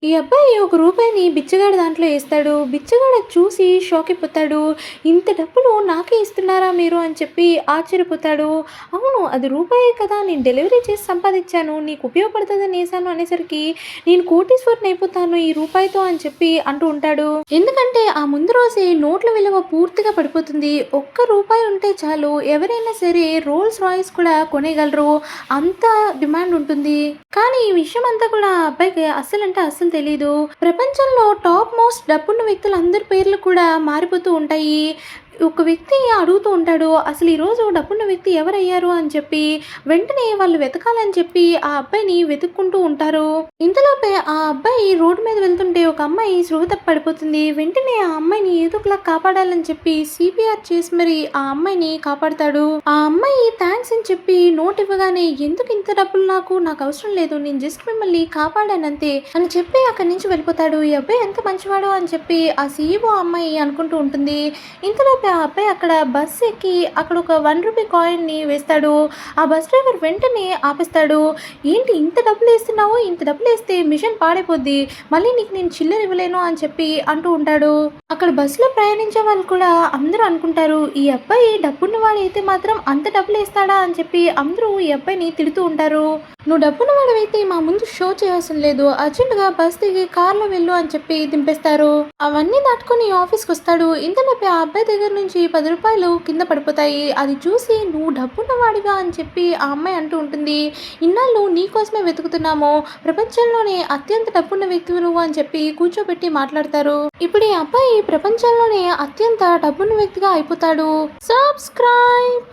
ఈ అబ్బాయి ఒక రూపాయిని బిచ్చగాడి దాంట్లో ఏస్తాడు. బిచ్చగాడు అది చూసి షాక్ అయిపోతాడు. ఇంత డబ్బులు నాకే ఇస్తున్నారా మీరు అని చెప్పి ఆశ్చర్యపోతాడు. అవును, అది రూపాయే కదా, నేను డెలివరీ చేసి సంపాదించాను, నీకు ఉపయోగపడుతుందని ఏసాను అనేసరికి నేను కోటీశ్వరుని అయిపోతాను ఈ రూపాయితో అని చెప్పి అంటూ ఉంటాడు. ఎందుకంటే ఆ ముందు రోజే నోట్ల విలువ పూర్తిగా పడిపోతుంది. ఒక్క రూపాయి ఉంటే చాలు, ఎవరైనా సరే రోల్స్ రాయిస్ కూడా కొనేయగలరు, అంత డిమాండ్ ఉంటుంది. కానీ ఈ విషయం అంతా కూడా ఆ అబ్బాయికి అస్సలంటే అస్సలు తెలీదు. ప్రపంచంలో టాప్ మోస్ట్ డబ్బున్న వ్యక్తులు అందరి పేర్లు కూడా మారిపోతూ ఉంటాయి. ఒక వ్యక్తి అడుగుతూ ఉంటాడు, అసలు ఈరోజు డబ్బున్న వ్యక్తి ఎవరయ్యారు అని చెప్పి. వెంటనే వాళ్ళు వెతకాలని చెప్పి ఆ అబ్బాయిని వెతుక్కుంటూ ఉంటారు. ఇంతలోపే ఆ అబ్బాయి రోడ్డు మీద వెళ్తుంటే ఒక అమ్మాయి స్పృహ తప్పి పడిపోతుంది. వెంటనే ఆ అమ్మాయిని ఏదో ఒకలా కాపాడాలని చెప్పి సిపిఆర్ చేసి మరి ఆ అమ్మాయిని కాపాడతాడు. ఆ అమ్మాయి థ్యాంక్స్ అని చెప్పి నోట్ ఇవ్వగానే, ఎందుకు ఇంత డబ్బులు, నాకు అవసరం లేదు, నేను జస్ట్ మిమ్మల్ని కాపాడానంతే అని చెప్పి అక్కడి నుంచి వెళ్ళిపోతాడు. ఈ అబ్బాయి ఎంత మంచివాడు అని చెప్పి ఆ సీఈఓ అమ్మాయి అనుకుంటూ ఉంటుంది. ఇంతలో ఆ అబ్బాయి అక్కడ బస్ ఎక్కి అక్కడ ఒక 1 రూపీ కాయిన్ ని వేస్తాడు. ఆ బస్ డ్రైవర్ వెంటనే ఆపేస్తాడు. ఏంటి ఇంత డబ్బులు వేస్తున్నావు, ఇంత డబ్బులు వేస్తే మిషన్ పాడైపోద్ది, మళ్ళీ నీకు నేను చిల్లర ఇవ్వలేను అని చెప్పి అంటూ ఉంటాడు. అక్కడ బస్సులో ప్రయాణించే వాళ్ళు కూడా అందరూ అనుకుంటారు, ఈ అబ్బాయి డబ్బున్న వాడు అయితే మాత్రం అంత డబ్బులు వేస్తాడా అని చెప్పి అందరూ ఈ అబ్బాయిని తిడుతూ ఉంటారు. నువ్వు డబ్బున్న వాడవైతే మా ముందు షో చేయాల్సిన లేదు, అర్జెంటుగా బస్ దిగి కార్లో వెళ్ళు అని చెప్పి దింపేస్తారు. అవన్నీ దాటుకుని ఆఫీస్కి వస్తాడు. ఇంతలోపే ఆ అబ్బాయి దగ్గర నుంచి 10 రూపాయలు కింద పడిపోతాయి. అది చూసి, నువ్వు డబ్బున్న వాడివా అని చెప్పి ఆ అమ్మాయి అంటూ ఉంటుంది. ఇన్నాళ్ళు నీకోసమే వెతుకుతున్నాము, ప్రపంచంలోనే అత్యంత డబ్బున్న వ్యక్తి నువ్వు అని చెప్పి కూర్చోబెట్టి మాట్లాడతారు. ఇప్పుడు ఈ అబ్బాయి ప్రపంచంలోనే అత్యంత డబ్బున్న వ్యక్తిగా అయిపోతాడు. సబ్స్క్రైబ్.